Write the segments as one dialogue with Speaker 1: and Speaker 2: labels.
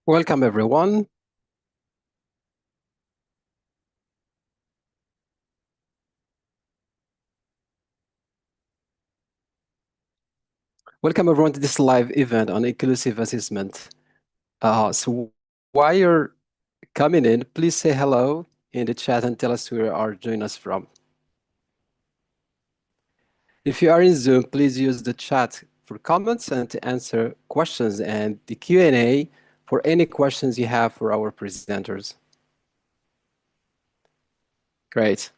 Speaker 1: Welcome, everyone. Welcome, everyone, to this live event on inclusive assessment. So while you're coming in, please say hello in the chat and tell us where you are joining us from. If you are in Zoom, please use the chat for comments and to answer questions and the Q&A for any questions you have for our presenters. Great.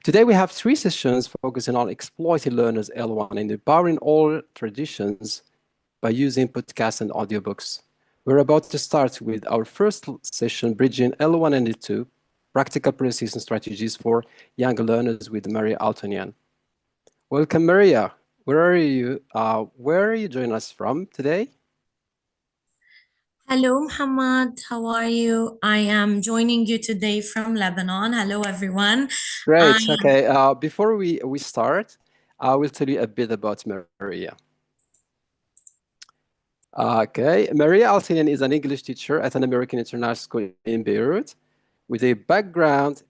Speaker 1: Today we have 3 sessions focusing on exploiting learners L1 and empowering all traditions by using podcasts and audiobooks. We're about to start with our first session, Bridging L1 and L2, Practical Pronunciation Strategies for Young Learners with Maria Altounian. Welcome, Maria. Where are you? Where are you joining us from today?
Speaker 2: Hello, Muhammad. How are you? I am joining you today from Lebanon. Hello, everyone.
Speaker 1: Great. Okay. Before we start, I will tell you a bit about Maria. Okay. Maria Altounian is an English teacher at an American international school in Beirut with a background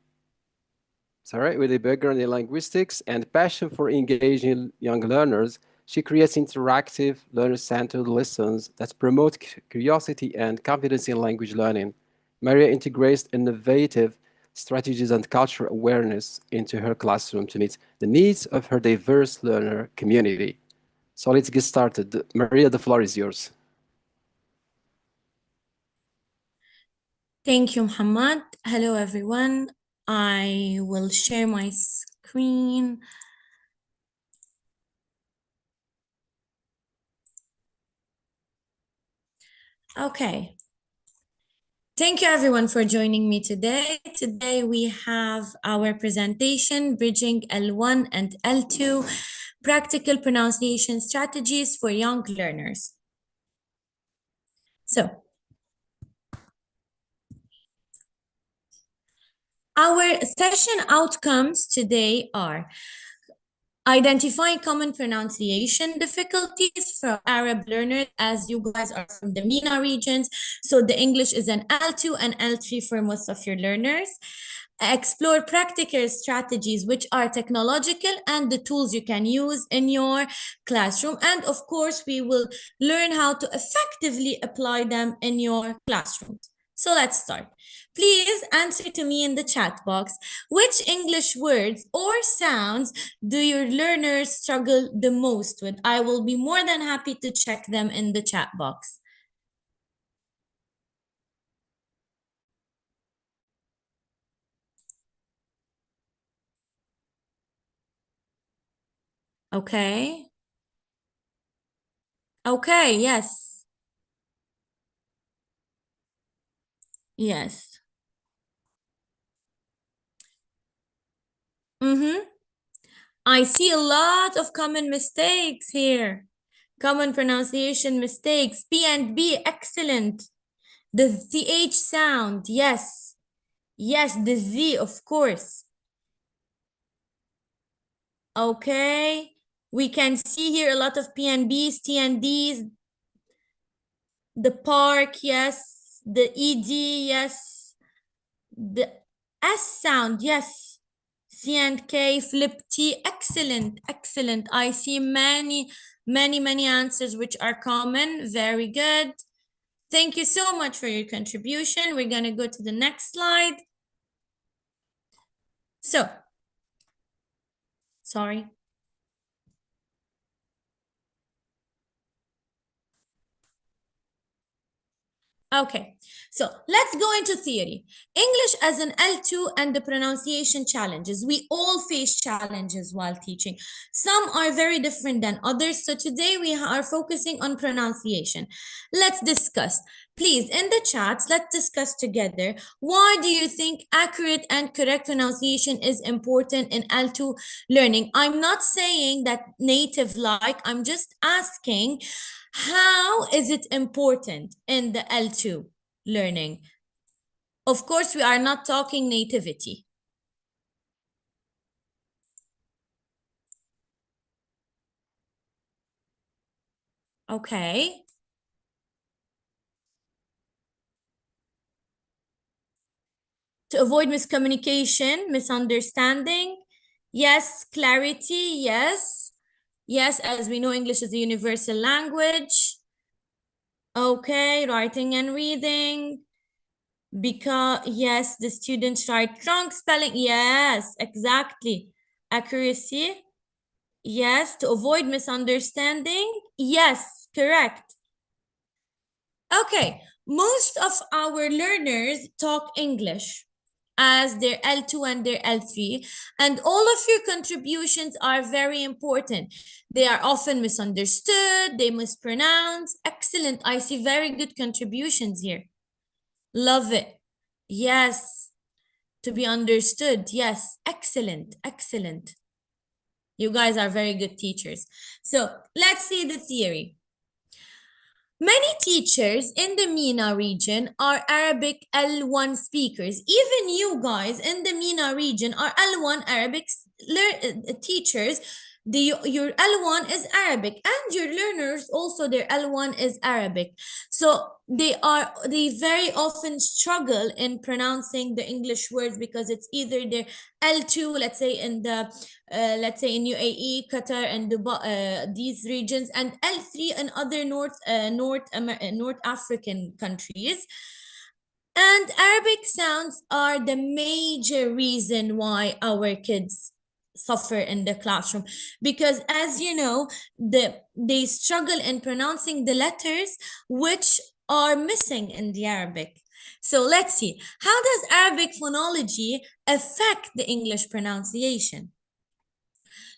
Speaker 1: in linguistics and passion for engaging young learners. She creates interactive, learner-centered lessons that promote curiosity and confidence in language learning. Maria integrates innovative strategies and cultural awareness into her classroom to meet the needs of her diverse learner community. So let's get started. Maria, the floor is yours.
Speaker 2: Thank you, Muhammad. Hello, everyone. I will share my screen. Okay. Thank you, everyone, for joining me today. Today, we have our presentation, Bridging L1 and L2, Practical Pronunciation Strategies for Young Learners. So, our session outcomes today are identifying common pronunciation difficulties for Arab learners, as you guys are from the MENA regions. So the English is an L2 and L3 for most of your learners. Explore practical strategies, which are technological and the tools you can use in your classroom. And of course, we will learn how to effectively apply them in your classrooms. So let's start. Please answer to me in the chat box. Which English words or sounds do your learners struggle the most with? I will be more than happy to check them in the chat box. Okay. Okay, yes. Yes. Mm-hmm. I see a lot of common mistakes here. Common pronunciation mistakes. P and B, excellent. The TH sound, yes. Yes, the Z, of course. Okay. We can see here a lot of P and B's, T and D's. The park, yes. The ED, yes. The S sound, yes. C and K, flip T, excellent, excellent. I see many answers which are common. Very good. Thank you so much for your contribution. We're going to go to the next slide. So, sorry. Okay, so let's go into theory. English as an L2 and the pronunciation challenges. We all face challenges while teaching. Some are very different than others. So today we are focusing on pronunciation. Let's discuss. Please, in the chats, let's discuss together. Why do you think accurate and correct pronunciation is important in L2 learning? I'm not saying that native like, I'm just asking, how is it important in the L2 learning? Of course, we are not talking nativity. Okay. To avoid miscommunication, misunderstanding. Yes. Clarity. Yes. Yes, as we know, English is a universal language. Okay, writing and reading. Because, yes, the students write wrong spelling. Yes, exactly. Accuracy. Yes, to avoid misunderstanding. Yes, correct. Okay, most of our learners talk English as their L2 and their L3, and all of your contributions are very important. They are often misunderstood, they mispronounce. Excellent, I see very good contributions here. Love it. Yes, to be understood. Yes, excellent, excellent. You guys are very good teachers. So let's see the theory. Many teachers in the MENA region are Arabic L1 speakers. Even you guys in the MENA region are L1 Arabic teachers. Your L1 is Arabic, and your learners also, their L1 is Arabic. So they very often struggle in pronouncing the English words because it's either their L2, let's say in UAE, Qatar, and Dubai, these regions, and L3 and other North African countries. And Arabic sounds are the major reason why our kids suffer in the classroom, because as you know, they struggle in pronouncing the letters which are missing in the Arabic. So let's see, how does Arabic phonology affect the English pronunciation?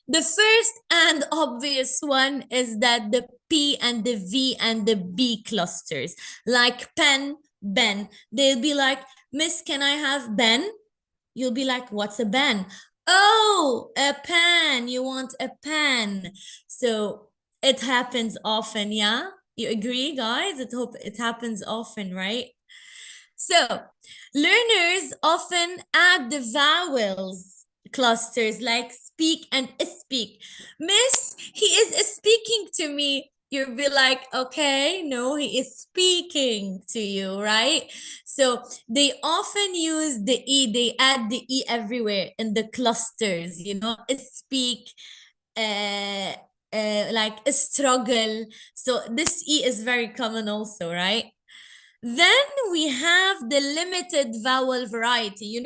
Speaker 2: The first and obvious one is that the P and the V and the B clusters, like pen, Ben, they'll be like, Miss, can I have Ben? You'll be like, what's a Ben? Oh, a pen. You want a pen. So it happens often, yeah? You agree, guys? It happens often, right? So learners often add the vowels clusters like speak and speak. Miss, he is speaking to me. You'll be like, okay, no, he is speaking to you, right? So they often use the E, they add the E everywhere in the clusters, speak, like a struggle. So this E is very common also, right? Then we have the limited vowel variety.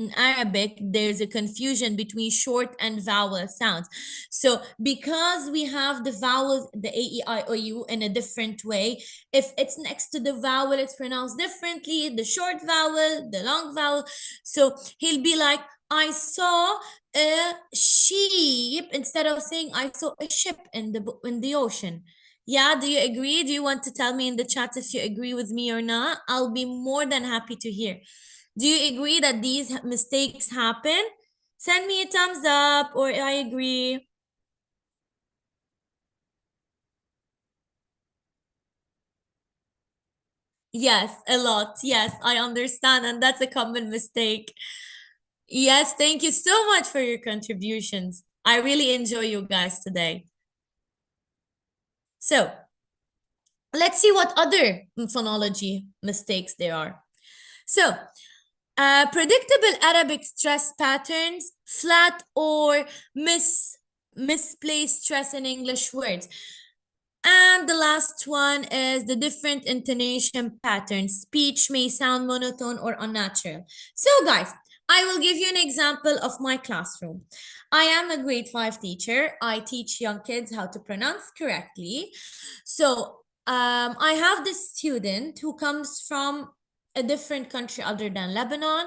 Speaker 2: In Arabic, there's a confusion between short and vowel sounds. So because we have the vowels, the A, E, I, O, U in a different way, if it's next to the vowel, it's pronounced differently, the short vowel, the long vowel. So he'll be like, I saw a sheep, instead of saying I saw a ship in the ocean. Yeah, do you agree? Do you want to tell me in the chat if you agree with me or not? I'll be more than happy to hear. Do you agree that these mistakes happen? Send me a thumbs up or I agree. Yes, a lot. Yes, I understand. And that's a common mistake. Yes, thank you so much for your contributions. I really enjoy you guys today. So let's see what other phonology mistakes there are. So predictable Arabic stress patterns, flat or misplaced stress in English words. And the last one is the different intonation patterns. Speech may sound monotone or unnatural. So guys, I will give you an example of my classroom. I am a grade 5 teacher. I teach young kids how to pronounce correctly. So I have this student who comes from a different country other than Lebanon,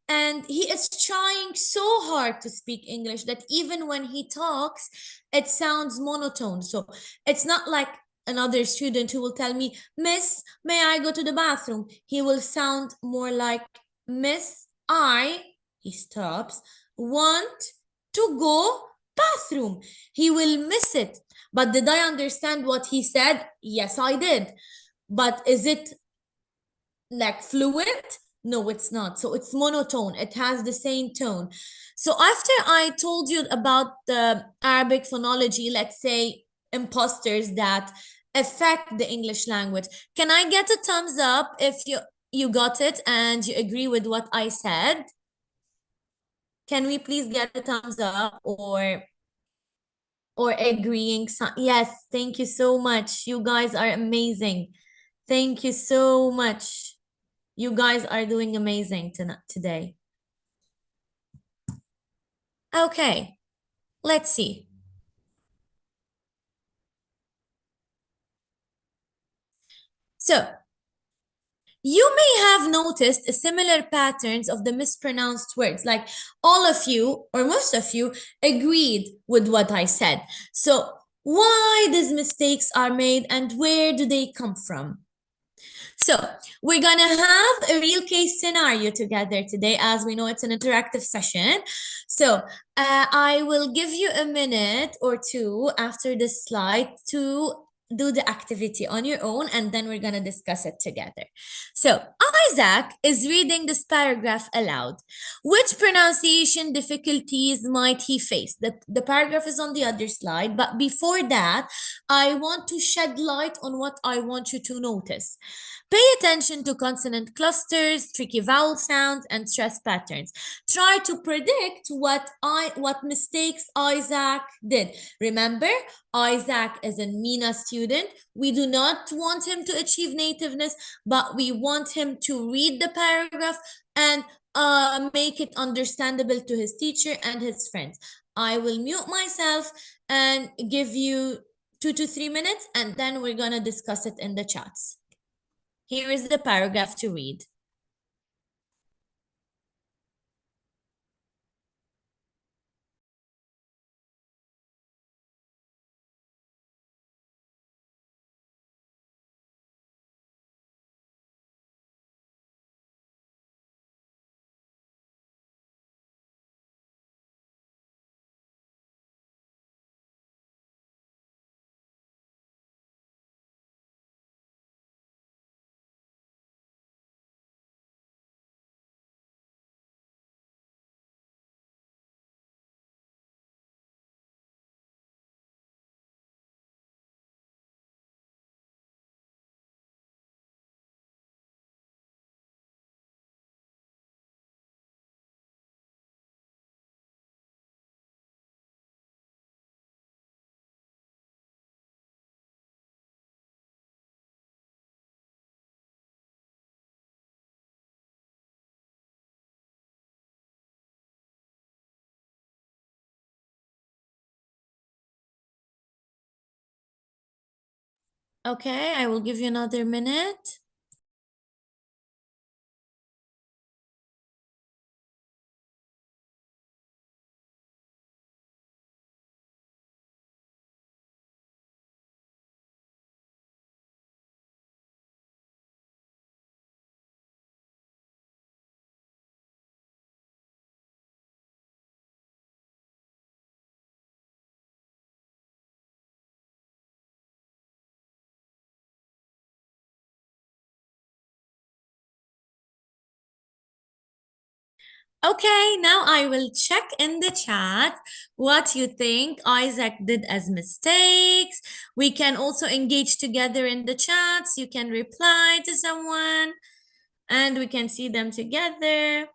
Speaker 2: and he is trying so hard to speak English that even when he talks, it sounds monotone. So it's not like another student who will tell me, Miss, may I go to the bathroom? He will sound more like, Miss, he stops, want to go bathroom. He will miss it. But did I understand what he said? Yes, I did. But is it like fluent? No, it's not. So it's monotone. It has the same tone. So after I told you about the Arabic phonology, let's say imposters that affect the English language, can I get a thumbs up if you got it and you agree with what I said? Can we please get a thumbs up or agreeing? Yes, thank you so much. You guys are amazing. Thank you so much. You guys are doing amazing today. Okay, let's see. So, you may have noticed similar patterns of the mispronounced words, like all of you or most of you agreed with what I said. So, why these mistakes are made and where do they come from? So we're gonna have a real case scenario together today. As we know, it's an interactive session. So I will give you a minute or two after this slide to do the activity on your own, and then we're gonna discuss it together. So Isaac is reading this paragraph aloud. Which pronunciation difficulties might he face? The paragraph is on the other slide, but before that, I want to shed light on what I want you to notice. Pay attention to consonant clusters, tricky vowel sounds, and stress patterns. Try to predict what mistakes Isaac did. Remember, Isaac is a MENA student. We do not want him to achieve nativeness, but we want him to read the paragraph and make it understandable to his teacher and his friends. I will mute myself and give you 2 to 3 minutes, and then we're gonna discuss it in the chats. Here is the paragraph to read. Okay, I will give you another minute. Okay, now I will check in the chat what you think Isaac did as mistakes. We can also engage together in the chats. You can reply to someone and we can see them together.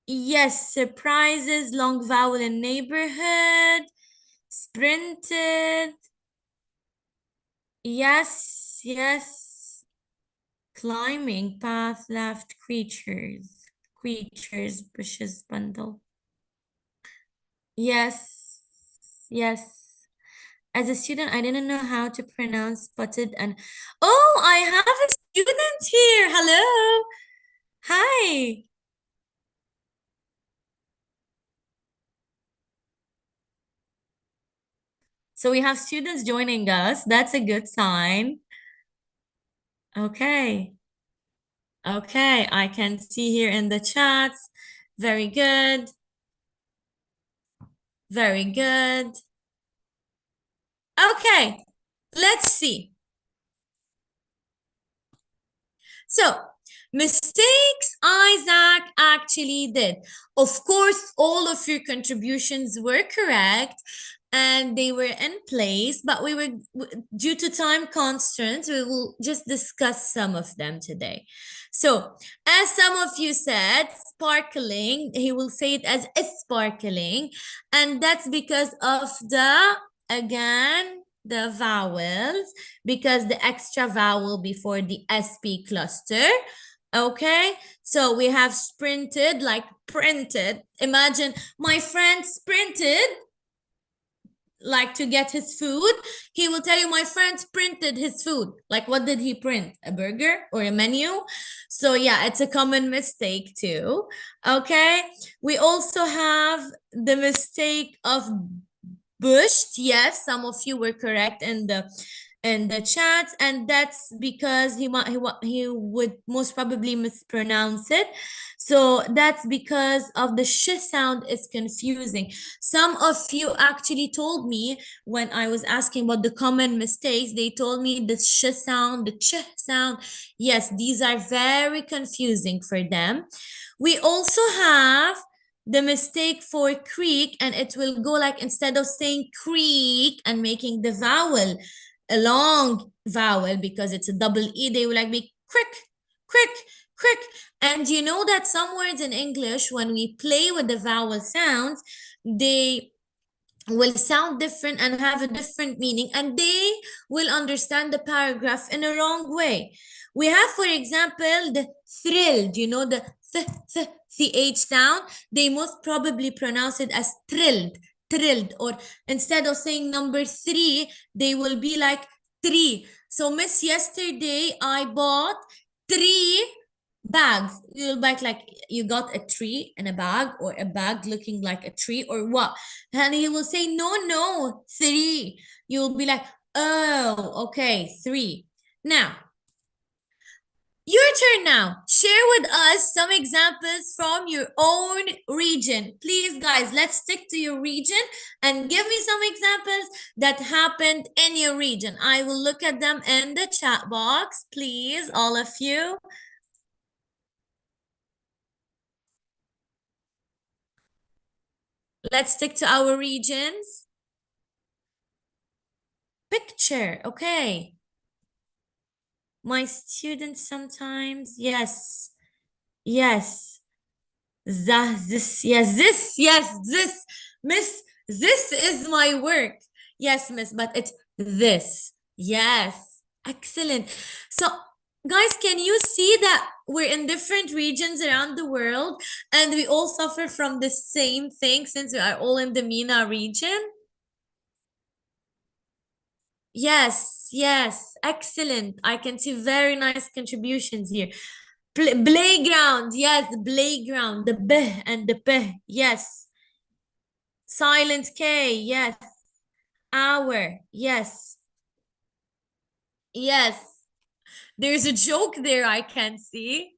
Speaker 2: Yes, surprises, long vowel in neighborhood, sprinted. Yes, yes. Climbing path left creatures, bushes, bundle. Yes, yes. As a student, I didn't know how to pronounce spotted and oh, I have a student here. Hello. Hi. So we have students joining us. That's a good sign. Okay. Okay, I can see here in the chats. Very good. Very good. Okay, let's see. So, mistakes Isaac actually did. Of course, all of your contributions were correct. and they were in place, but due to time constraints, we will just discuss some of them today. So, as some of you said, sparkling, he will say it as sparkling, and that's because of the vowels, because the extra vowel before the SP cluster. Okay, so we have sprinted, like printed. Imagine my friend sprinted, like to get his food. He will tell you, my friend printed his food. Like, what did he print? A burger or a menu? So yeah, it's a common mistake too. Okay, we also have the mistake of bushed. Yes, some of you were correct in the chat, and that's because he would most probably mispronounce it. So that's because of the sh sound is confusing. Some of you actually told me when I was asking about the common mistakes, they told me the sh sound, the ch sound. Yes, these are very confusing for them. We also have the mistake for creek, and it will go like, instead of saying creek and making the vowel a long vowel because it's a double E, they will like be crick, crick, crick. And you know that some words in English, when we play with the vowel sounds, they will sound different and have a different meaning, and they will understand the paragraph in a wrong way. We have, for example, the thrilled, you know, the th sound. They most probably pronounce it as thrilled, thrilled, or instead of saying number 3, they will be like 3. So, miss, yesterday I bought 3 bags. You'll buy like you got a tree in a bag, or a bag looking like a tree, or what? And he will say, no, 3. You'll be like, oh, okay, 3. Now, your turn now. Share with us some examples from your own region. Please, guys, let's stick to your region and give me some examples that happened in your region. I will look at them in the chat box, please, all of you. Let's stick to our regions. Picture, okay. My students sometimes, yes. This, miss, this is my work. Yes, miss, but it's this. Yes, excellent. So, guys, can you see that we're in different regions around the world and we all suffer from the same thing since we are all in the MENA region? Yes, excellent. I can see very nice contributions here. Playground, yes, playground, the b and the p, yes. Silent K, yes. Hour, yes. Yes. There's a joke there I can see.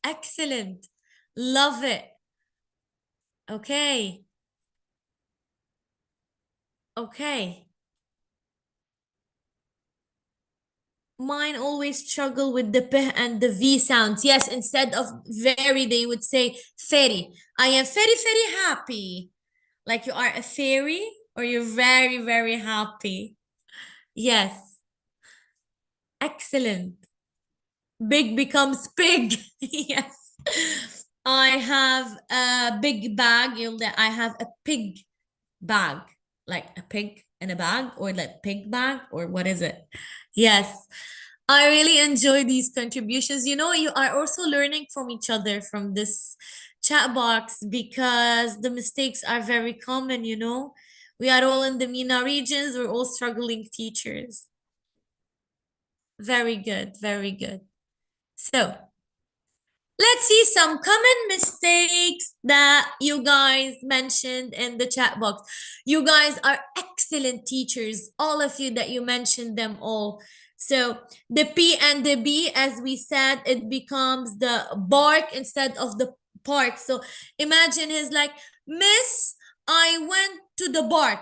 Speaker 2: Excellent. Love it. Okay. Mine always struggle with the p and the v sounds. Yes, instead of very, they would say fairy. I am very, very happy. Like you are a fairy, or you're very, very happy. Yes. Excellent. Big becomes pig. Yes. I have a big bag. I have a pig bag. Like a pig in a bag, or like pig bag, or what is it? Yes. I really enjoy these contributions. You know, you are also learning from each other from this chat box, because the mistakes are very common, you know. We are all in the MENA regions. We're all struggling teachers. Very good, very good. So, let's see some common mistakes that you guys mentioned in the chat box. You guys are excellent teachers, all of you that you mentioned them all. So the P and the B, as we said, it becomes the bark instead of the park. So imagine he's like, miss, I went to the bark.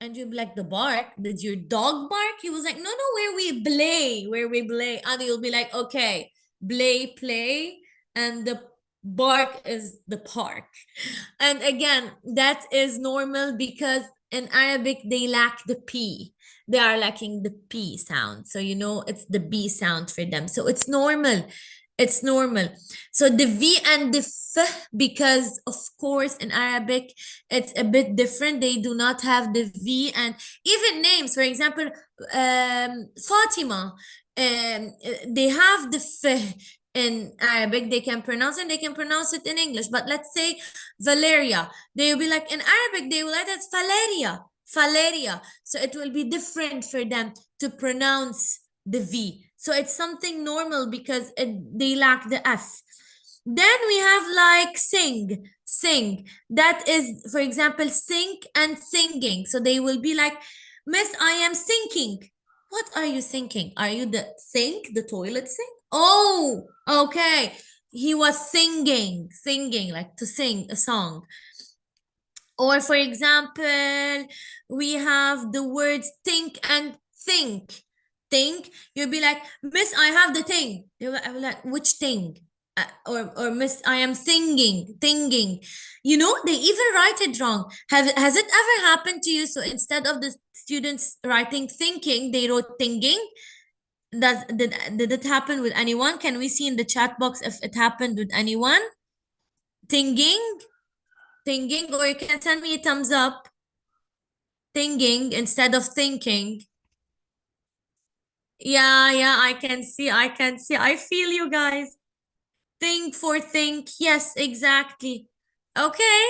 Speaker 2: And you'd be like, the bark? Did your dog bark? He was like, no, where we play. And you'll be like, okay, play. And the bark is the park. And again, that is normal because in Arabic, they lack the P. They are lacking the P sound. So, you know, it's the B sound for them. So it's normal. It's normal. So the V and the F, because of course in Arabic, it's a bit different. They do not have the V, and even names, for example, Fatima, they have the F in Arabic. They can pronounce it, they can pronounce it in English. But let's say Valeria, they will be like, in Arabic, they will like that Valeria, Valeria. So it will be different for them to pronounce the V. So it's something normal because they lack the F. Then we have like sing, sing. That is, for example, sink and singing. So they will be like, Miss, I am sinking. What are you thinking? Are you the sink, the toilet sink? Oh, okay. He was singing, singing, like to sing a song. Or for example, we have the words think and think. Think, you'll be like, Miss, I have the thing. You'll be like, which thing? Or Miss, I am thinking. You know, they even write it wrong. Has it ever happened to you? So instead of the students writing thinking, they wrote thinking. Did it happen with anyone? Can we see in the chat box if it happened with anyone? Thinking, or you can send me a thumbs up. Thinking instead of thinking. Yeah, I can see. I feel you guys. Think for think. Yes, exactly. Okay,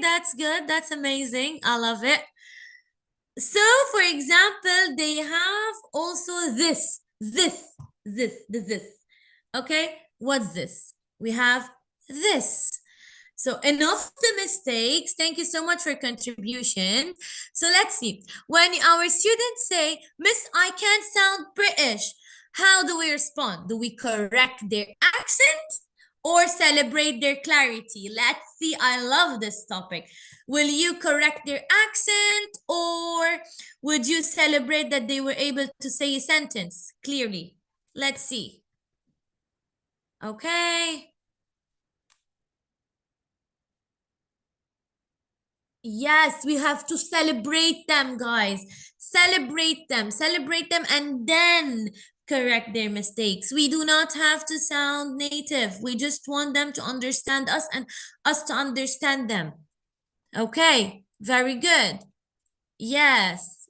Speaker 2: that's good. That's amazing. I love it. So, for example, they have also this. Okay, what's this? We have this. So enough the mistakes. Thank you so much for contribution. So let's see. When our students say, Miss, I can't sound British, how do we respond? Do we correct their accent or celebrate their clarity? Let's see. I love this topic. Will you correct their accent or would you celebrate that they were able to say a sentence clearly? Let's see. Okay. Yes, we have to celebrate them, guys. Celebrate them, and then correct their mistakes. We do not have to sound native. We just want them to understand us and us to understand them. Okay, very good. Yes.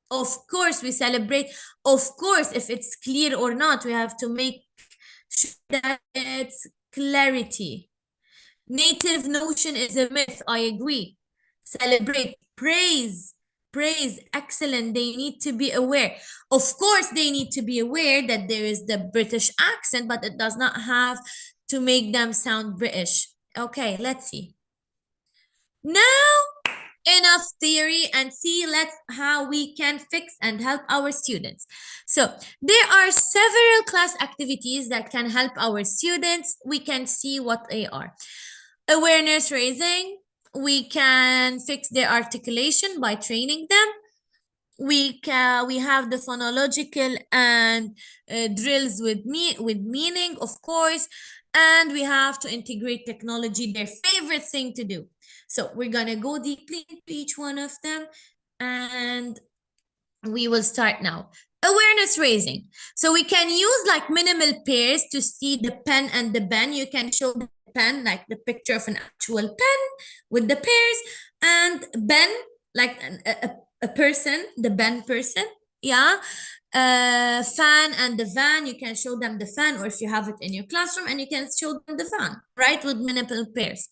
Speaker 2: Of course, we celebrate. Of course, if it's clear or not, we have to make sure that it's clarity. Native notion is a myth. I agree. Celebrate, praise, excellent. They need to be aware. Of course, they need to be aware that there is the British accent, but it does not have to make them sound British. Okay, let's see. Now, enough theory, and see how we can fix and help our students. So there are several class activities that can help our students. We can see what they are. Awareness raising. We can fix their articulation by training them. We have the phonological and drills with meaning, of course, and we have to integrate technology, their favorite thing to do. So we're gonna go deeply into each one of them, and we will start now. Awareness raising. So we can use like minimal pairs to see the pen and the pen. You can show the pen like the picture of an actual pen with the pairs, and Ben like a person, the Ben person. Yeah. Fan and the van, you can show them the fan, or if you have it in your classroom, and you can show them the fan, right, with minimal pairs.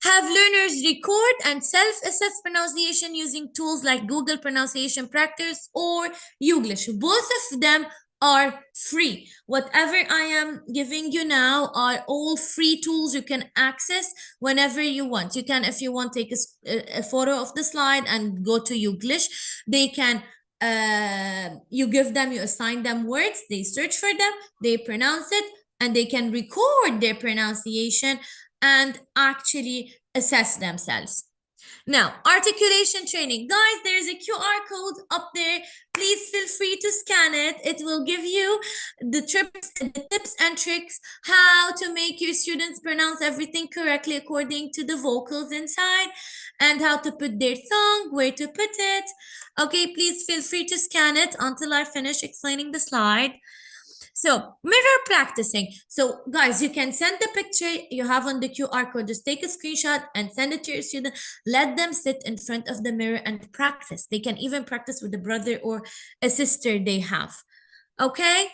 Speaker 2: Have learners record and self-assess pronunciation using tools like Google Pronunciation Practice or Youglish. Both of them are free. Whatever I am giving you now are all free tools you can access whenever you want. You can, if you want, take a photo of the slide and go to Youglish. They can, you assign them words, they search for them, they pronounce it, and they can record their pronunciation and actually assess themselves. Now, articulation training. Guys, there's a QR code up there. Please feel free to scan it. It will give you the tips and tricks how to make your students pronounce everything correctly according to the vocals inside, and how to put their tongue, where to put it. Okay, please feel free to scan it until I finish explaining the slide. So mirror practicing. So guys, you can send the picture you have on the QR code. Just take a screenshot and send it to your student. Let them sit in front of the mirror and practice. They can even practice with a brother or a sister they have. Okay.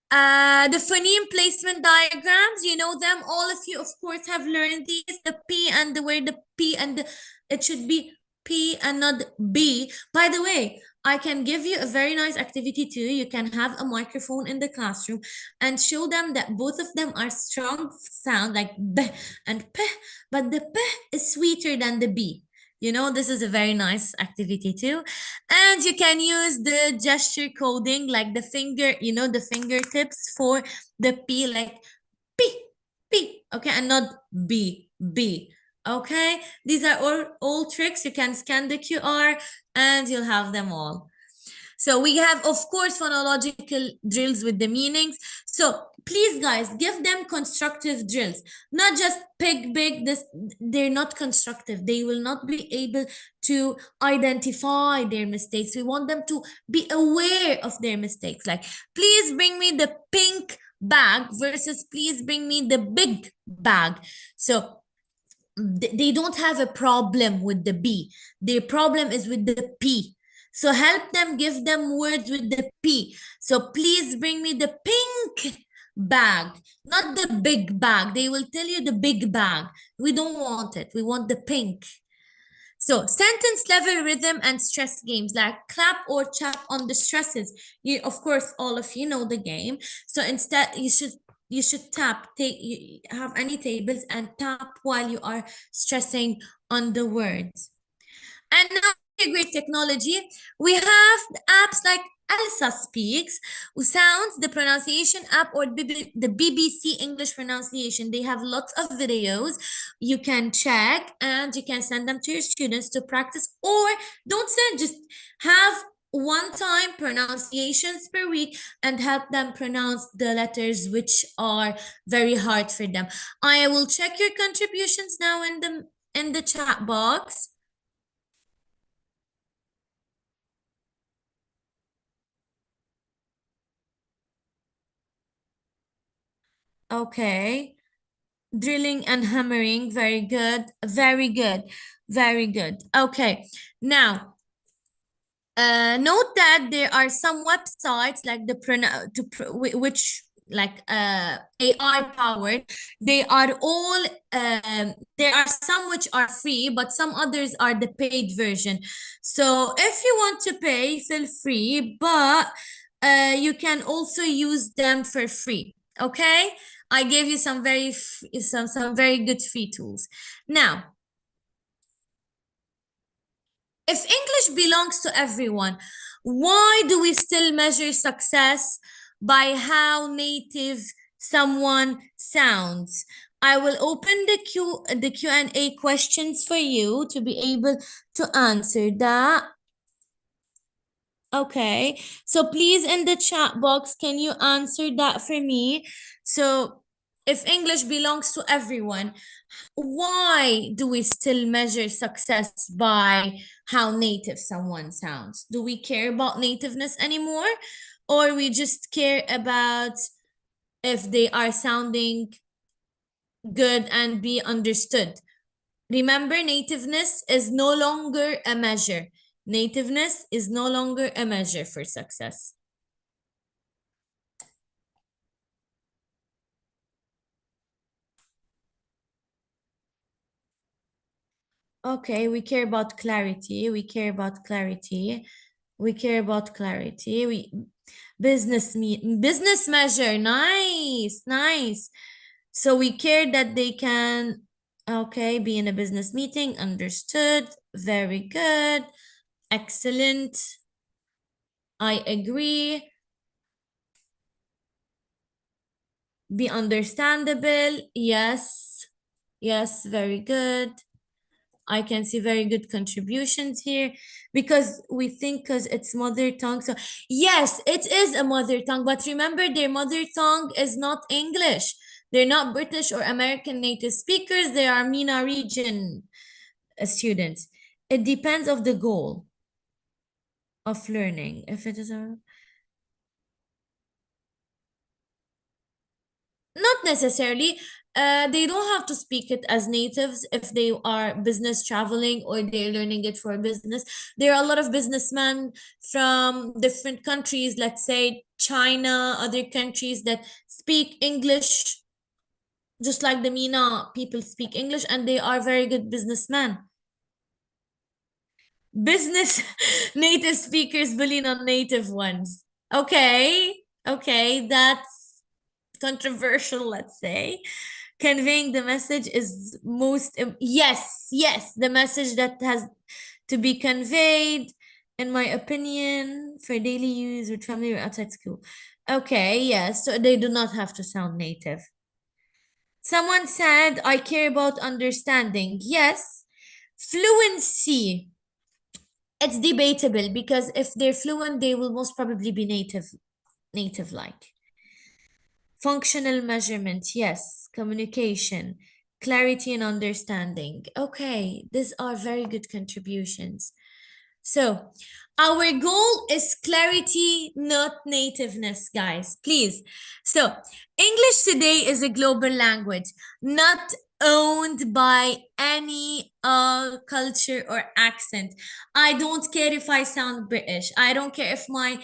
Speaker 2: The phoneme placement diagrams, you know them. All of you, of course, have learned these. The P and the where the P and the, it should be P and not B. By the way, I can give you a very nice activity too. You can have a microphone in the classroom and show them that both of them are strong sound like B and P, but the P is sweeter than the B. You know, this is a very nice activity too. And you can use the gesture coding, like the finger, you know, the fingertips for the P, like P, P, okay, and not B, B. Okay, these are all tricks. You can scan the QR and you'll have them all. So we have, of course, phonological drills with the meanings. So please, guys, give them constructive drills, not just pick big. This, they're not constructive. They will not be able to identify their mistakes. We want them to be aware of their mistakes. Like, please bring me the pink bag versus please bring me the big bag. So they don't have a problem with the B. Their problem is with the P. So help them, give them words with the P. So please bring me the pink bag, not the big bag. They will tell you the big bag. We don't want it. We want the pink. So sentence level rhythm and stress games, like clap or tap on the stresses. You, of course, all of you know the game. So instead, you should tap, you have any tables and tap while you are stressing on the words. And now, great technology, we have apps like Elsa Speaks, who sounds the pronunciation app, or the BBC English pronunciation. They have lots of videos you can check and you can send them to your students to practice, or don't send, just have one-time pronunciations per week and help them pronounce the letters which are very hard for them. I will check your contributions now in the chat box. Okay. Drilling and hammering. Very good. Very good. Very good. Okay. Now, note that there are some websites like which like AI powered. They are all there are some which are free, but some others are the paid version. So if you want to pay, feel free, but you can also use them for free. Okay, I gave you some very good free tools. Now, if English belongs to everyone, why do we still measure success by how native someone sounds? I will open the Q&A questions for you to be able to answer that. Okay, so please, in the chat box, can you answer that for me? So if English belongs to everyone, why do we still measure success by how native someone sounds? Do we care about nativeness anymore? Or we just care about if they are sounding good and be understood? Remember, nativeness is no longer a measure. Nativeness is no longer a measure for success. Okay, we care about clarity. We care about clarity. We care about clarity. Business measure. Nice, nice. So we care that they can, okay, be in a business meeting. Understood. Very good. Excellent. I agree. Be understandable. Yes. Yes, very good. I can see very good contributions here because we think because it's mother tongue. So yes, it is a mother tongue, but remember their mother tongue is not English. They're not British or American native speakers. They are MENA region students. It depends of the goal of learning. If it is a not necessarily. They don't have to speak it as natives if they are business traveling or they're learning it for business. There are a lot of businessmen from different countries, let's say China, other countries that speak English, just like the MENA people speak English, and they are very good businessmen. Business native speakers bullying on native ones. Okay, that's controversial, let's say. Conveying the message is most yes, the message that has to be conveyed, in my opinion, for daily use with family or outside school. Okay, yes, so they do not have to sound native. Someone said, I care about understanding. Yes, fluency. It's debatable because if they're fluent, they will most probably be native-like. Functional measurement, yes. Communication, clarity and understanding. Okay, these are very good contributions. So, our goal is clarity, not nativeness, guys. Please. So, English today is a global language, not owned by any culture or accent. I don't care if I sound British. I don't care if my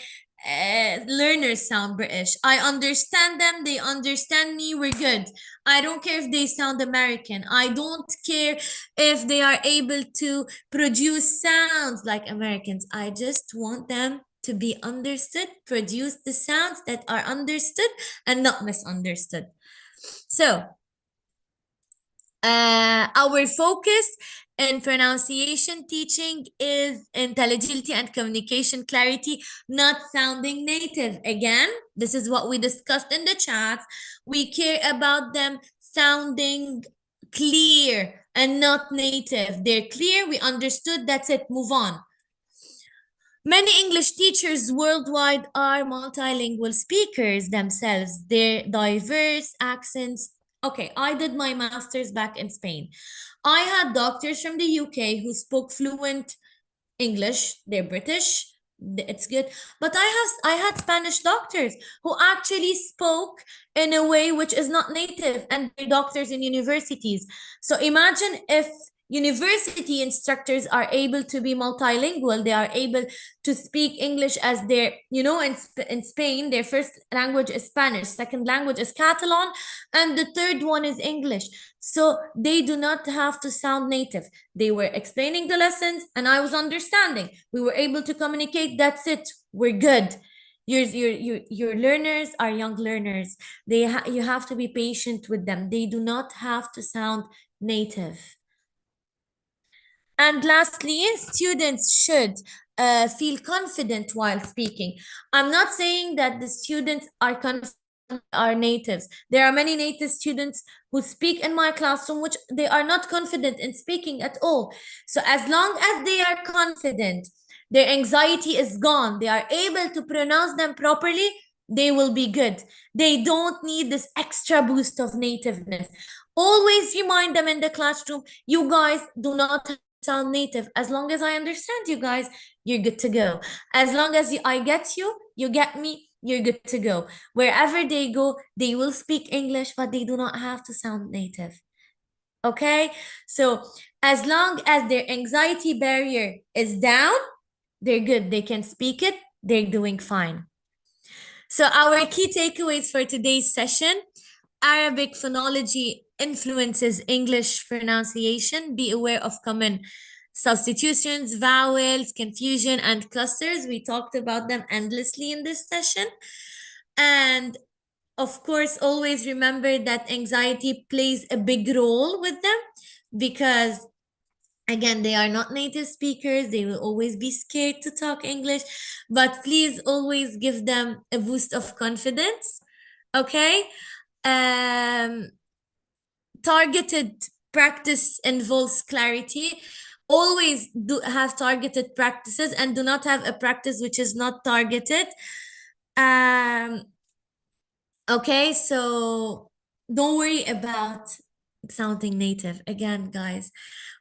Speaker 2: learners sound British. I understand them, they understand me, we're good. I don't care if they sound American. I don't care if they are able to produce sounds like Americans. I just want them to be understood, produce the sounds that are understood and not misunderstood. So, our focus in pronunciation teaching is intelligibility and communication clarity, not sounding native. Again, this is what we discussed in the chat. We care about them sounding clear and not native. They're clear, we understood, that's it, move on. Many English teachers worldwide are multilingual speakers themselves. Their diverse accents. Okay, I did my master's back in Spain. I had doctors from the UK who spoke fluent English. They're British. It's good. But I had Spanish doctors who actually spoke in a way which is not native, and they're doctors in universities. So imagine if university instructors are able to be multilingual. They are able to speak English as their, in Spain, their first language is Spanish, second language is Catalan, and the third one is English. So they do not have to sound native. They were explaining the lessons and I was understanding. We were able to communicate. That's it. We're good. Your learners are young learners. You have to be patient with them. They do not have to sound native. And lastly, students should feel confident while speaking. I'm not saying that the students are natives. There are many native students who speak in my classroom which they are not confident in speaking at all. So as long as they are confident, their anxiety is gone, they are able to pronounce them properly, they will be good. They don't need this extra boost of nativeness. Always remind them in the classroom, you guys do not sound native. As long as I understand you guys, you're good to go. As long as I get you, you get me, you're good to go. Wherever they go, they will speak English, but they do not have to sound native. Okay? So as long as their anxiety barrier is down, they're good. They can speak it. They're doing fine. So our key takeaways for today's session: Arabic phonology influences English pronunciation. Be aware of common substitutions, vowels, confusion, and clusters. We talked about them endlessly in this session. And of course, always remember that anxiety plays a big role with them because, again, they are not native speakers. They will always be scared to talk English, but please always give them a boost of confidence. Okay? Targeted practice involves clarity. Always do have targeted practices and do not have a practice which is not targeted. Okay, so don't worry about sounding native. Again, guys,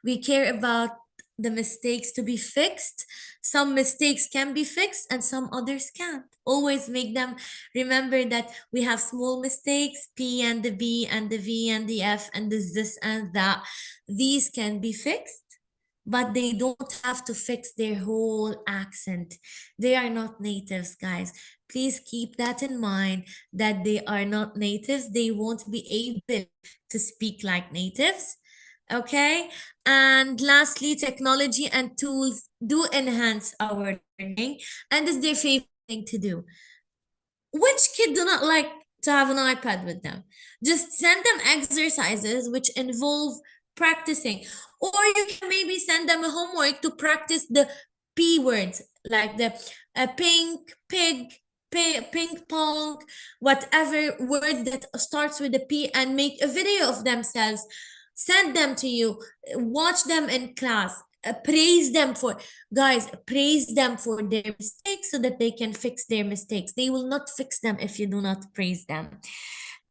Speaker 2: we care about the mistakes to be fixed. Some mistakes can be fixed and some others can't. Always make them remember that we have small mistakes, P and the B and the V and the F and this and that. These can be fixed, but they don't have to fix their whole accent. They are not natives, guys. Please keep that in mind, that they are not natives. They won't be able to speak like natives. Okay. And lastly, technology and tools do enhance our learning, and it's their favorite thing to do. Which kid do not like to have an iPad with them? Just send them exercises which involve practicing, or you can maybe send them a homework to practice the P words, like the pink, pig, ping pong, whatever word that starts with a P, and make a video of themselves. Send them to you. Watch them in class. Praise them for, guys, praise them for their mistakes so that they can fix their mistakes. They will not fix them if you do not praise them.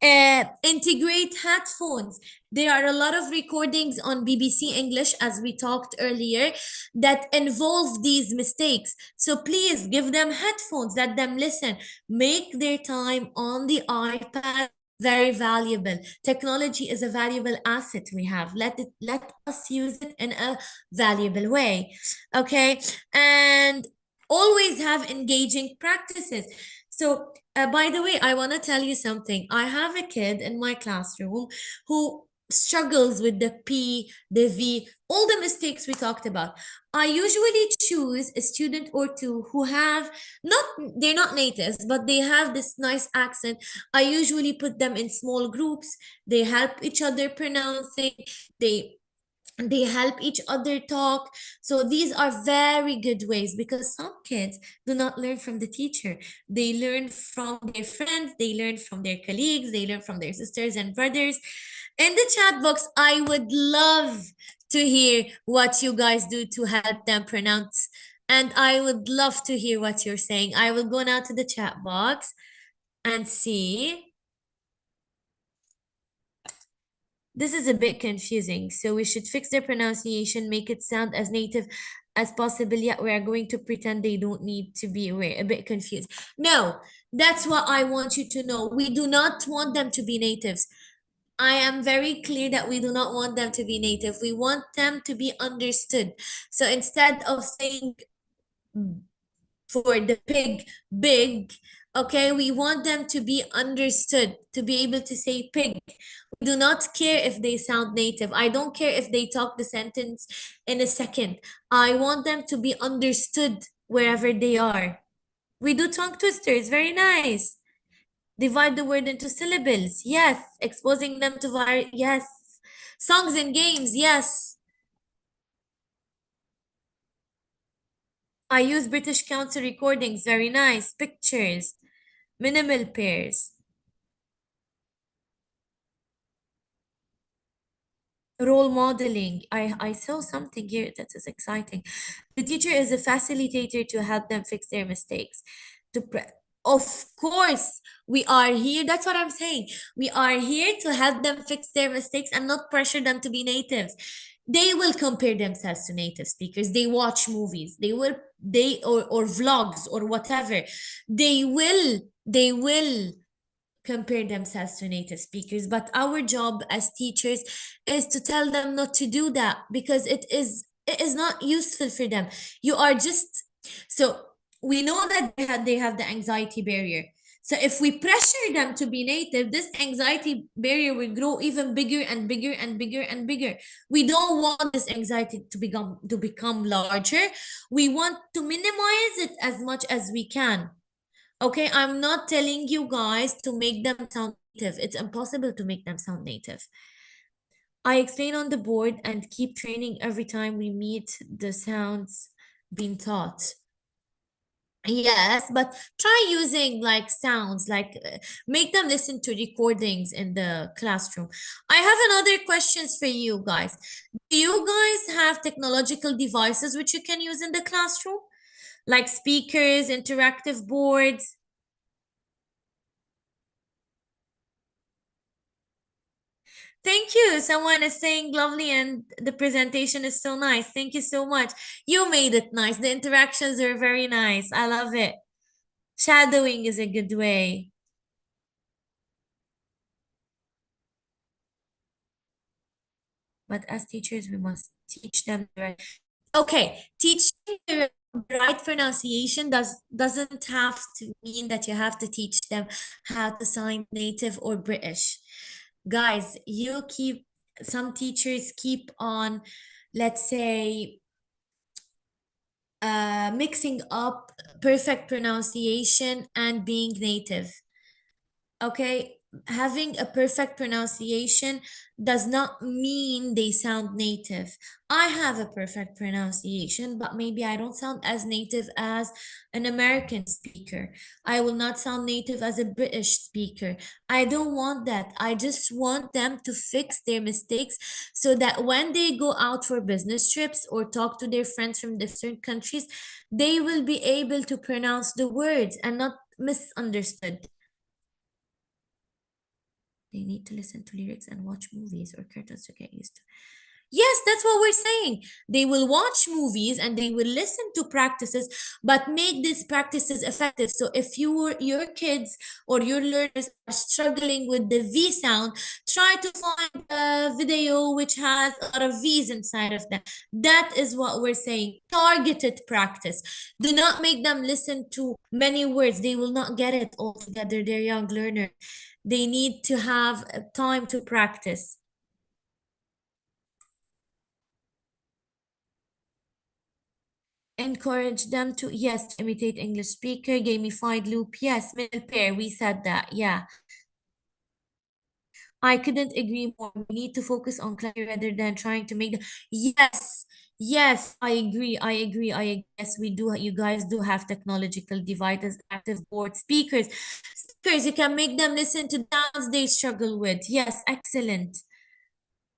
Speaker 2: Integrate headphones. There are a lot of recordings on BBC English, as we talked earlier, that involve these mistakes. So please give them headphones, let them listen. Make their time on the iPad very valuable. Technology is a valuable asset we have. Let us use it in a valuable way. Okay. And always have engaging practices. So by the way, I want to tell you something. I have a kid in my classroom who struggles with the P, the V, all the mistakes we talked about. I usually choose a student or two who have they're not natives, but they have this nice accent. I usually put them in small groups. They help each other pronouncing. They help each other talk. So these are very good ways, because some kids do not learn from the teacher. They learn from their friends, they learn from their colleagues, they learn from their sisters and brothers. In the chat box, I would love to hear what you guys do to help them pronounce. And I would love to hear what you're saying. I will go now to the chat box and see. This is a bit confusing. So we should fix their pronunciation, make it sound as native as possible, yet we are going to pretend they don't need to be aware. A bit confused. No, that's what I want you to know. We do not want them to be natives. I am very clear that we do not want them to be native. We want them to be understood. So instead of saying for the pig, big, okay, we want them to be understood, to be able to say pig. We do not care if they sound native. I don't care if they talk the sentence in a second. I want them to be understood wherever they are. We do tongue twisters, very nice. Divide the word into syllables, yes. Exposing them to yes. Songs and games, yes. I use British Council recordings, very nice. Pictures, minimal pairs. Role modeling. I saw something here that is exciting. The teacher is a facilitator to help them fix their mistakes. Of course, we are here. That's what I'm saying. We are here to help them fix their mistakes and not pressure them to be natives. They will compare themselves to native speakers. They watch movies. Or vlogs or whatever. They will compare themselves to native speakers, but our job as teachers is to tell them not to do that, because it is not useful for them. You are just, so we know that they have the anxiety barrier. So if we pressure them to be native, this anxiety barrier will grow even bigger and bigger and bigger and bigger. We don't want this anxiety to become larger. We want to minimize it as much as we can. Okay, I'm not telling you guys to make them sound native. It's impossible to make them sound native. I explain on the board and keep training every time we meet the sounds being taught. Yes, but try using like sounds, like make them listen to recordings in the classroom. I have another questions for you guys. Do you guys have technological devices which you can use in the classroom? Like speakers, interactive boards? Thank you. Someone is saying lovely and the presentation is so nice. Thank you so much. You made it nice. The interactions are very nice. I love it. Shadowing is a good way. But as teachers, we must teach them the right. Okay, teaching the right pronunciation doesn't have to mean that you have to teach them how to sound native or British. Guys, some teachers keep on, let's say, mixing up perfect pronunciation and being native. Okay, having a perfect pronunciation does not mean they sound native. I have a perfect pronunciation, but maybe I don't sound as native as an American speaker. I will not sound native as a British speaker. I don't want that. I just want them to fix their mistakes so that when they go out for business trips or talk to their friends from different countries, they will be able to pronounce the words and not misunderstood. They need to listen to lyrics and watch movies or cartoons to get used to. Yes, that's what we're saying. They will watch movies and they will listen to practices, but make these practices effective. So if your kids or your learners are struggling with the V sound, try to find a video which has a lot of V's inside of them. That is what we're saying. Targeted practice. Do not make them listen to many words. They will not get it all together. They're young learners. They need to have time to practice. Encourage them to, yes, to imitate English speaker, gamified loop, yes, middle pair, we said that, yeah. I couldn't agree more. We need to focus on clarity rather than trying to make them. Yes, yes, I agree. I agree. Yes, we do. You guys do have technological devices, active board speakers. Speakers, you can make them listen to sounds they struggle with. Yes, excellent.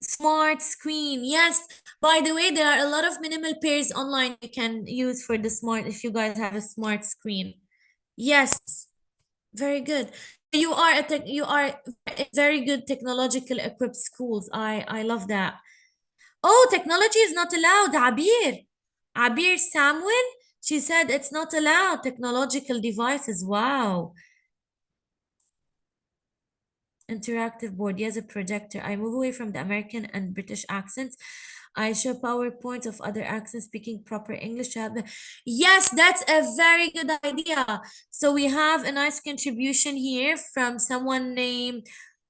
Speaker 2: Smart screen. Yes. By the way, there are a lot of minimal pairs online you can use for the smart if you guys have a smart screen. Yes. Very good. You are very good technological equipped schools. I love that. Oh, technology is not allowed. Abir Samuel, she said it's not allowed. Technological devices. Wow. Interactive board. Yes, a projector. I move away from the American and British accents. I show PowerPoints of other accents speaking proper English to have the. Yes, that's a very good idea. So we have a nice contribution here from someone named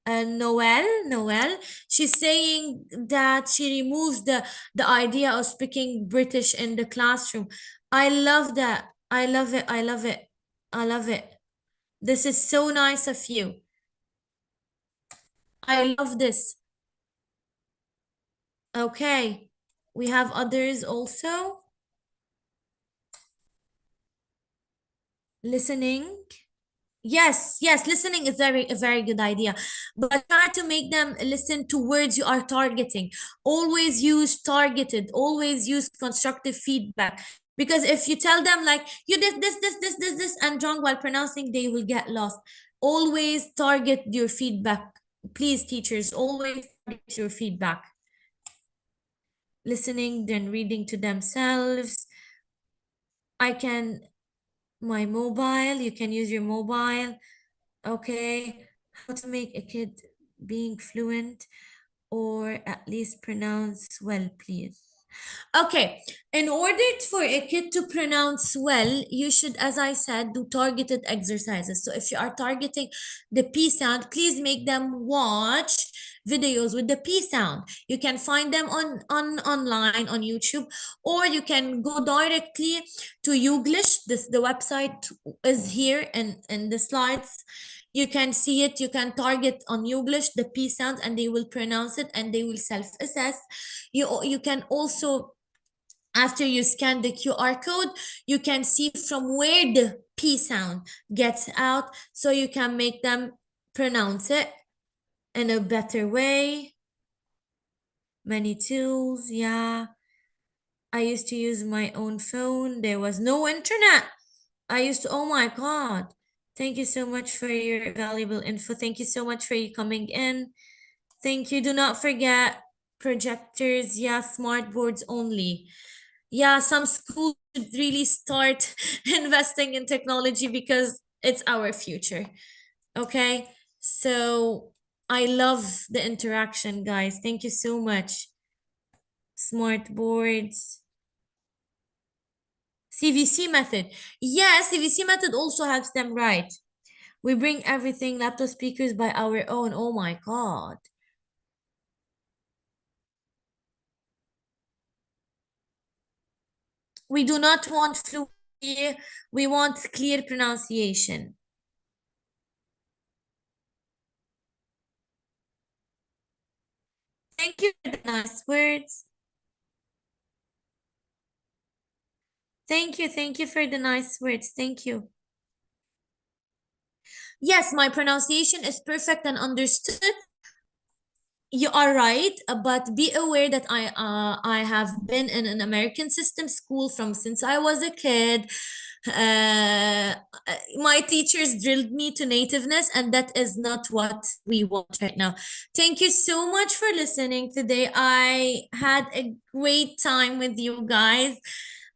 Speaker 2: Noel. She's saying that she removes the idea of speaking British in the classroom. I love that. I love it. I love it. I love it. This is so nice of you. I love this. Okay. We have others also. Listening. Yes, listening is a very good idea. But try to make them listen to words you are targeting. Always use targeted, always use constructive feedback. Because if you tell them like you did this and wrong while pronouncing, they will get lost. Always target your feedback. Please, teachers, always target your feedback. Listening, then reading to themselves. I can, my mobile, you can use your mobile. Okay, how to make a kid being fluent or at least pronounce well, please. Okay, in order for a kid to pronounce well, you should, as I said, do targeted exercises. So if you are targeting the P sound, please make them watch videos with the P sound. You can find them online on YouTube, or you can go directly to Youglish. The website is here in the slides. You can see it. You can target on Youglish the P sound, and they will pronounce it, and they will self-assess. You can also After you scan the QR code, you can see from where the P sound gets out, so you can make them pronounce it in a better way. Many tools, yeah. I used to use my own phone. There was no internet. I used to, oh my God. Thank you so much for your valuable info. Thank you so much for you coming in. Thank you. Do not forget projectors. Yeah, smart boards only. Yeah, some schools should really start investing in technology because it's our future. Okay. So I love the interaction, guys. Thank you so much. Smart boards. CVC method. Yes, CVC method also helps them write. We bring everything, laptop speakers by our own. Oh my God. We do not want fluency. We want clear pronunciation. Thank you for the nice words. Thank you for the nice words. Thank you. Yes, my pronunciation is perfect and understood. You are right, but be aware that I have been in an American system school from since I was a kid. My teachers drilled me to nativeness, and that is not what we want right now. Thank you so much for listening today. I had a great time with you guys.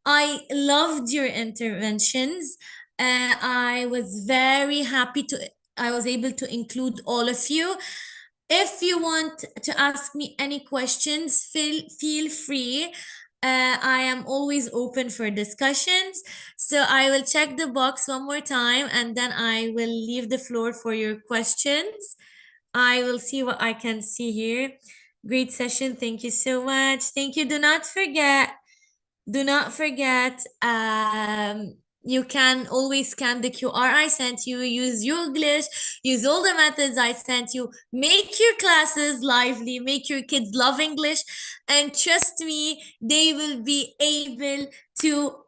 Speaker 2: I loved your interventions. I was very happy to. I was able to include all of you. If you want to ask me any questions, feel free. I am always open for discussions. So I will check the box one more time and then I will leave the floor for your questions. I will see what I can see here. Great session. Thank you so much. Thank you. Do not forget, you can always scan the QR I sent you, use English, use all the methods I sent you, make your classes lively, make your kids love English, and trust me, they will be able to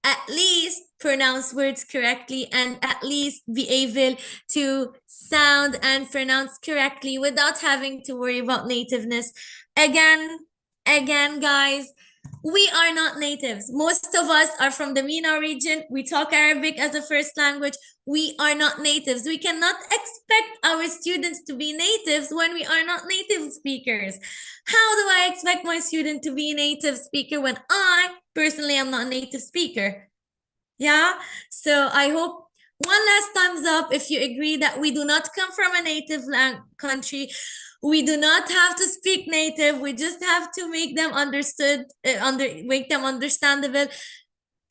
Speaker 2: at least pronounce words correctly and at least be able to sound and pronounce correctly without having to worry about nativeness. Again, guys, we are not natives. Most of us are from the MENA region. We talk Arabic as a first language. We are not natives. We cannot expect our students to be natives when we are not native speakers. How do I expect my student to be a native speaker when I personally am not a native speaker? Yeah. So I hope one last thumbs up if you agree that we do not come from a native country. We do not have to speak native. We just have to make them make them understandable.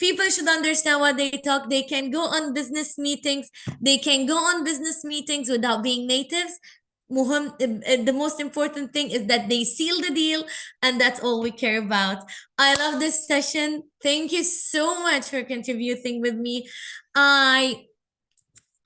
Speaker 2: People should understand what they talk. They can go on business meetings. They can go on business meetings without being natives. The most important thing is that they seal the deal, and that's all we care about. I love this session. Thank you so much for contributing with me.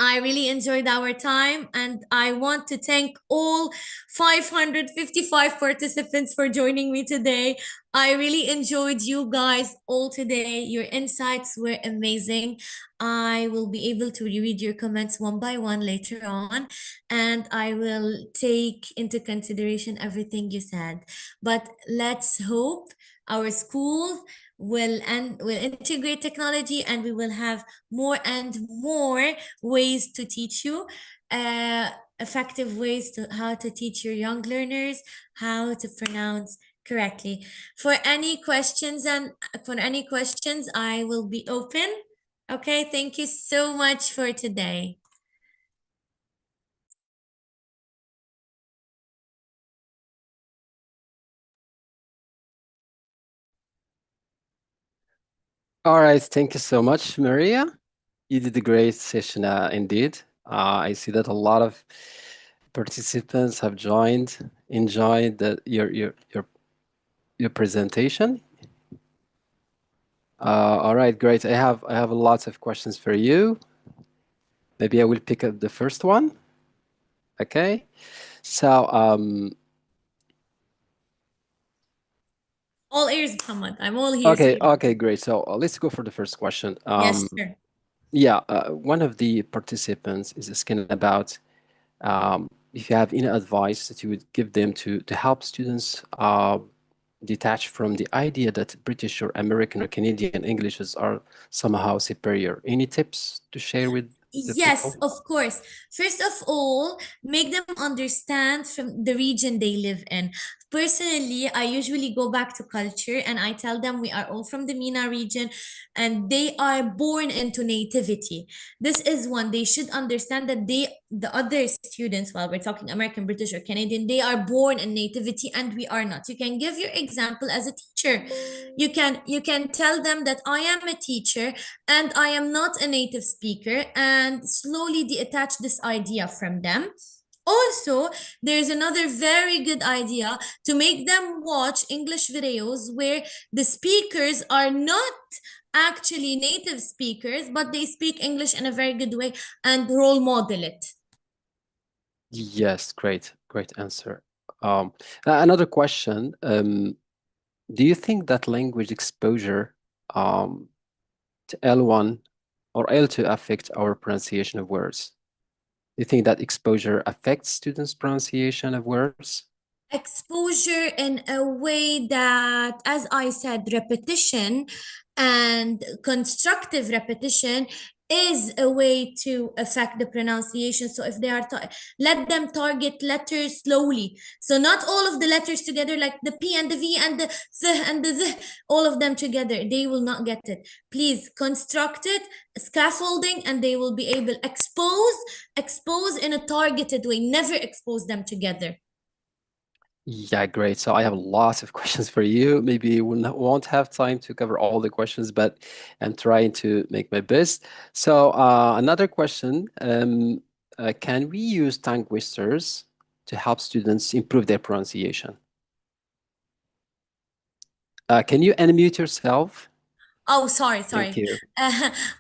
Speaker 2: I really enjoyed our time, and I want to thank all 555 participants for joining me today. I really enjoyed you guys all today. Your insights were amazing. I will be able to read your comments one by one later on, and I will take into consideration everything you said. But let's hope our schools will integrate technology, and we will have more and more ways to teach you, effective ways to how to teach your young learners how to pronounce correctly. For any questions, I will be open. Okay, thank you so much for today.
Speaker 1: All right, thank you so much, Maria. You did a great session indeed. I see that a lot of participants have enjoyed your presentation. All right, great. I have lots of questions for you. Maybe I will pick up the first one. Okay. So
Speaker 2: All ears, Muhammad. I'm all ears for
Speaker 1: Okay,
Speaker 2: you.
Speaker 1: okay, great. So let's go for the first question.
Speaker 2: Yes, sure.
Speaker 1: Yeah, one of the participants is asking about if you have any advice that you would give them to help students detach from the idea that British or American or Canadian Englishes are somehow superior. Any tips to share with the
Speaker 2: Yes,
Speaker 1: people?
Speaker 2: of course. First of all, make them understand from the region they live in. Personally, I usually go back to culture and I tell them we are all from the MENA region and they are born into nativity. This is one, they should understand that the other students, while we're talking American, British, or Canadian, they are born in nativity and we are not. You can give your example as a teacher. You can tell them that I am a teacher and I am not a native speaker, and slowly detach this idea from them. Also, there's another very good idea to make them watch English videos where the speakers are not actually native speakers, but they speak English in a very good way and role model it.
Speaker 1: Yes, great, great answer. Another question, do you think that language exposure to L1 or L2 affect our pronunciation of words? Do you think that exposure affects students' pronunciation of words?
Speaker 2: Exposure in a way that, as I said, repetition and constructive repetition is a way to affect the pronunciation. So if they are let them target letters slowly, so not all of the letters together, like the p and the v and the all of them together, they will not get it. Please construct it, scaffolding, and they will be able expose in a targeted way, never expose them together.
Speaker 1: Yeah, great. So I have lots of questions for you. Maybe won't have time to cover all the questions, but I'm trying to make my best. So another question, can we use tongue twisters to help students improve their pronunciation? Can you unmute yourself?
Speaker 2: Oh, sorry,
Speaker 1: Thank
Speaker 2: sorry.
Speaker 1: you.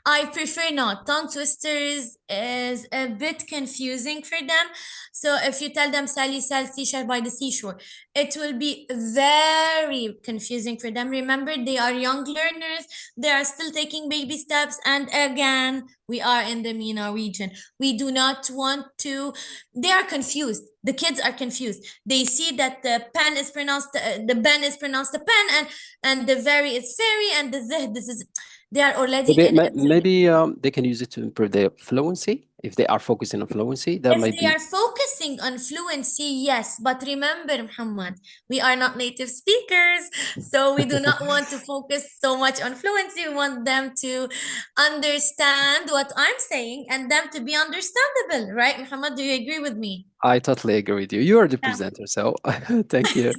Speaker 2: I prefer not. Tongue twisters is a bit confusing for them. So if you tell them Sally sells seashell by the seashore, it will be very confusing for them. Remember, they are young learners. They are still taking baby steps. And again, we are in the MENA region. We do not want to. They are confused. The kids are confused. They see that the pen is pronounced, the ben is pronounced the pen, and the very is fairy, and this is, they are already
Speaker 1: Maybe
Speaker 2: in
Speaker 1: they can use it to improve their fluency. If they are focusing on fluency, that
Speaker 2: if
Speaker 1: might
Speaker 2: they
Speaker 1: be.
Speaker 2: are focusing on fluency, yes, but remember, Muhammad, we are not native speakers, so we do not want to focus so much on fluency. We want them to understand what I'm saying and them to be understandable, right, Muhammad? Do you agree with me?
Speaker 1: I totally agree with you. You are the
Speaker 2: Yeah.
Speaker 1: presenter, so thank you.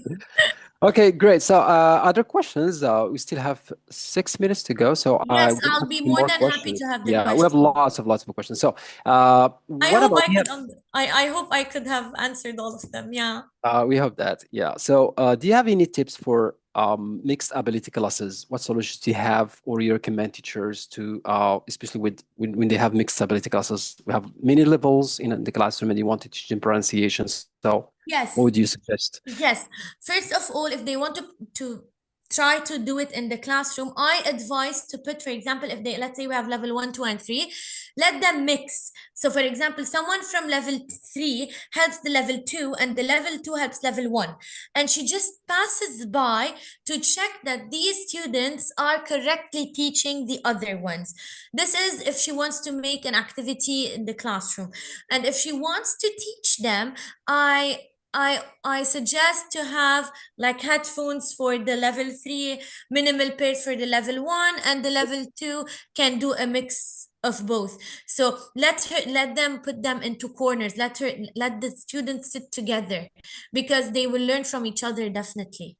Speaker 1: Okay, great. So other questions. We still have 6 minutes to go, so I
Speaker 2: Yes,
Speaker 1: will
Speaker 2: I'll
Speaker 1: ask
Speaker 2: be
Speaker 1: you
Speaker 2: more
Speaker 1: more
Speaker 2: than happy to
Speaker 1: questions.
Speaker 2: have the
Speaker 1: Yeah, we have
Speaker 2: question.
Speaker 1: lots of questions. So
Speaker 2: I
Speaker 1: what
Speaker 2: hope
Speaker 1: about
Speaker 2: I could I hope I could have answered all of them. Yeah.
Speaker 1: we hope that. Yeah. So do you have any tips for mixed ability classes? What solutions do you have or you recommend teachers to, especially with when they have mixed ability classes? We have many levels in the classroom and you want to teach them pronunciations. So what
Speaker 2: Yes.
Speaker 1: would you suggest?
Speaker 2: Yes. First of all, if they want to try to do it in the classroom, I advise to put, for example, if they, let's say we have level 1, 2, and 3, let them mix. So for example, someone from level 3 helps the level 2 and the level 2 helps level 1. And she just passes by to check that these students are correctly teaching the other ones. This is if she wants to make an activity in the classroom. And if she wants to teach them, I suggest to have like headphones for the level 3, minimal pairs for the level 1, and the level 2 can do a mix of both. So let them put them into corners. Let the students sit together because they will learn from each other definitely.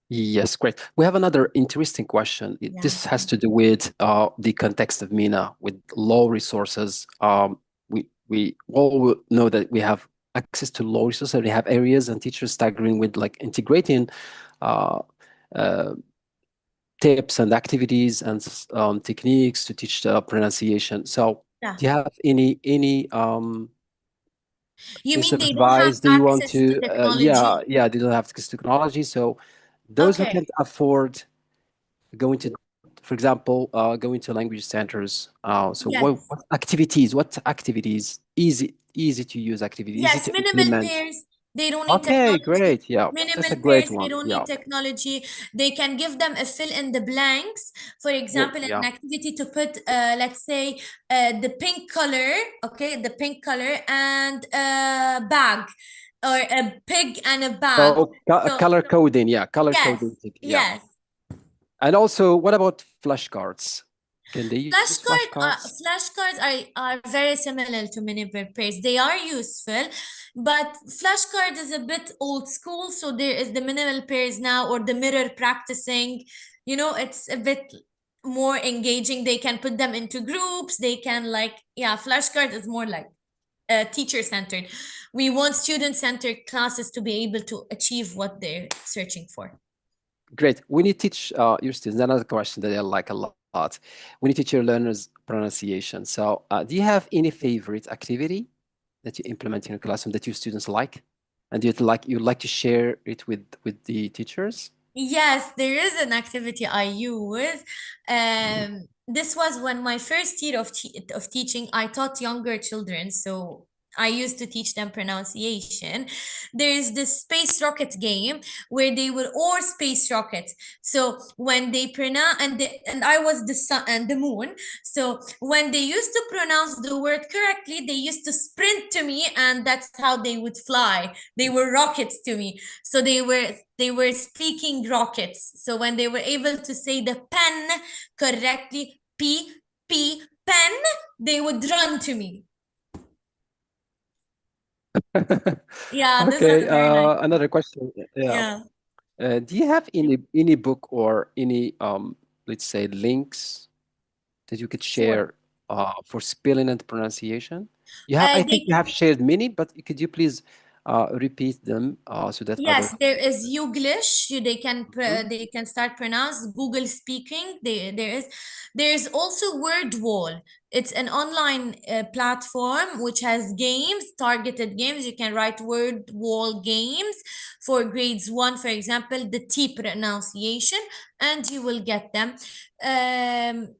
Speaker 1: Yes, great. We have another interesting question.
Speaker 2: Yeah.
Speaker 1: This has to do with the context of MENA with low resources. We all know that we have access to low resources. And we have areas and teachers staggering with like integrating uh, uh, tips and activities and techniques to teach the pronunciation. So,
Speaker 2: Yeah.
Speaker 1: do you have any
Speaker 2: You mean they don't have
Speaker 1: unsupervised. Do you want
Speaker 2: access to
Speaker 1: to,
Speaker 2: technology?
Speaker 1: yeah, they don't have access to technology. So those who
Speaker 2: Okay.
Speaker 1: can't afford going to, for example, going to language centers. So
Speaker 2: Yes.
Speaker 1: what activities, easy to use activity, easy
Speaker 2: Yes,
Speaker 1: to
Speaker 2: minimal
Speaker 1: implement?
Speaker 2: pairs. They don't need
Speaker 1: Okay,
Speaker 2: technology.
Speaker 1: great. Yeah, that's
Speaker 2: Minimal
Speaker 1: a great
Speaker 2: pairs, they
Speaker 1: one.
Speaker 2: don't
Speaker 1: Yeah.
Speaker 2: need technology. They can give them a fill in the blanks. For
Speaker 1: Well,
Speaker 2: example, an
Speaker 1: yeah.
Speaker 2: activity to put, let's say, the pink color, okay, the pink color and a bag, or a pig and a bag.
Speaker 1: So
Speaker 2: So,
Speaker 1: color coding. Yeah, color
Speaker 2: yes,
Speaker 1: coding. Yeah.
Speaker 2: yes.
Speaker 1: And also, what about flashcards? Can they use flashcards?
Speaker 2: Flashcards are very similar to mini pairs. They are useful, but flashcard is a bit old school. So there is the minimal pairs now, or the mirror practicing. You know, it's a bit more engaging. They can put them into groups. They can, like, yeah, flashcard is more like teacher centered. We want student centered classes to be able to achieve what they're searching for.
Speaker 1: Great. When you teach your students, another question that I like a lot. When you teach your learners pronunciation, so do you have any favorite activity that you implement in your classroom that your students like, and you'd like to share it with the teachers?
Speaker 2: Yes, there is an activity I use. This was when my first year of teaching, I taught younger children. So I used to teach them pronunciation. There is this space rocket game where they were all space rockets. So when they pronounce, and I was the sun and the moon. So when they used to pronounce the word correctly, they used to sprint to me, and that's how they would fly. They were rockets to me. So they were speaking rockets. So when they were able to say the pen correctly, pen, they would run to me. Yeah, this was
Speaker 1: Okay,
Speaker 2: very nice.
Speaker 1: another question. Yeah.
Speaker 2: Yeah,
Speaker 1: Do you have any book or any let's say links that you could
Speaker 2: sure.
Speaker 1: share for spelling and pronunciation? You have, I think
Speaker 2: They
Speaker 1: you have shared many, but could you please repeat them so that other.
Speaker 2: Yes, there is Youglish.
Speaker 1: Mhm.
Speaker 2: They can start pronounce Google speaking. There is also Word Wall. It's an online platform which has games, targeted games. You can write Word Wall games for grades one, for example, the T pronunciation, and you will get them. Um,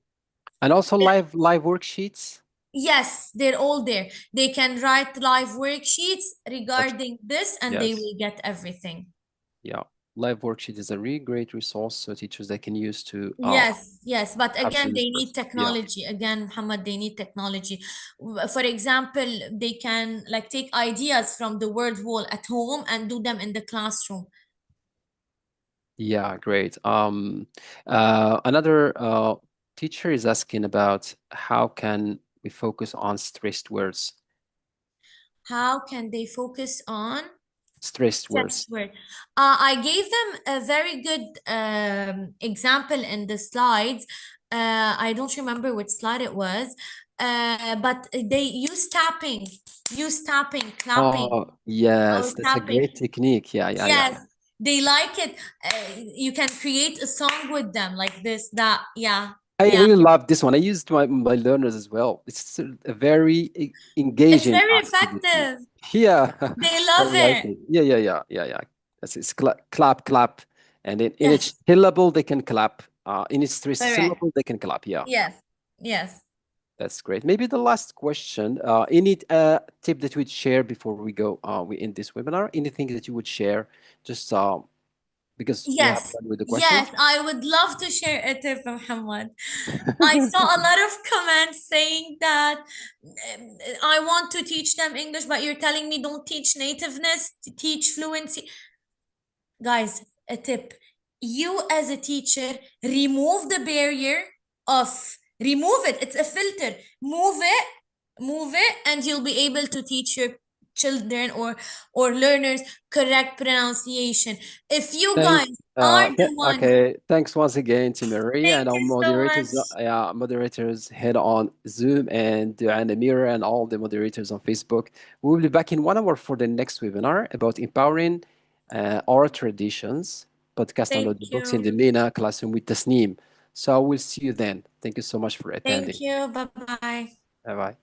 Speaker 1: And also live worksheets.
Speaker 2: yes, they're all there. They can write live worksheets
Speaker 1: That's,
Speaker 2: regarding this, and they
Speaker 1: yes,
Speaker 2: will get everything.
Speaker 1: yeah. Live worksheet is a really great resource so teachers they can use to
Speaker 2: Yes, yes, but
Speaker 1: have
Speaker 2: again,
Speaker 1: students
Speaker 2: they need
Speaker 1: first. Yeah.
Speaker 2: technology. Again, Muhammad, they need technology. For example, they can like take ideas from the word wall at home and do them in the classroom.
Speaker 1: Yeah, great. Another teacher is asking about how can we focus on stressed words?
Speaker 2: How can they focus on
Speaker 1: Stressed
Speaker 2: text
Speaker 1: words.
Speaker 2: word? I gave them a very good example in the slides. I don't remember which slide it was, but they use tapping, clapping,
Speaker 1: Oh, yes,
Speaker 2: or
Speaker 1: that's a
Speaker 2: tapping.
Speaker 1: great technique. Yeah, yeah, yeah.
Speaker 2: Yes, they like it. You can create a song with them like this, that, yeah,
Speaker 1: I
Speaker 2: yeah.
Speaker 1: really love this one. I used my learners as well. It's a very
Speaker 2: It's
Speaker 1: engaging
Speaker 2: very
Speaker 1: activity.
Speaker 2: effective.
Speaker 1: Yeah,
Speaker 2: They
Speaker 1: I
Speaker 2: love
Speaker 1: like
Speaker 2: it.
Speaker 1: it. Yeah, yeah, yeah, yeah, yeah. It's clap, clap, and then in each
Speaker 2: Yes,
Speaker 1: syllable they can clap. In each three
Speaker 2: correct.
Speaker 1: syllable they can clap. Yeah,
Speaker 2: Yes, yes.
Speaker 1: that's great. Maybe the last question. Any tip that we'd share before we go? We end this webinar. Anything that you would share? Just because we have
Speaker 2: Yes,
Speaker 1: done with the
Speaker 2: yes,
Speaker 1: questions.
Speaker 2: I would love to share a tip, Muhammad. I saw a lot of comments saying that I want to teach them English, but you're telling me don't teach nativeness, teach fluency. Guys, a tip. You as a teacher, remove the barrier of, remove it. It's a filter. Move it, and you'll be able to teach your children or learners correct pronunciation. If you
Speaker 1: Thanks.
Speaker 2: guys are the ones,
Speaker 1: Okay. Thanks once again to Maria
Speaker 2: thank
Speaker 1: and our
Speaker 2: you so
Speaker 1: moderators.
Speaker 2: much.
Speaker 1: Moderators head on Zoom and Amira and all the moderators on Facebook. We will be back in 1 hour for the next webinar about empowering our traditions. Podcast on
Speaker 2: Thank
Speaker 1: the books in the
Speaker 2: you.
Speaker 1: MENA classroom with Tasneem. So we'll see you then. Thank you so much for
Speaker 2: Thank
Speaker 1: attending.
Speaker 2: you. Bye bye.
Speaker 1: Bye bye.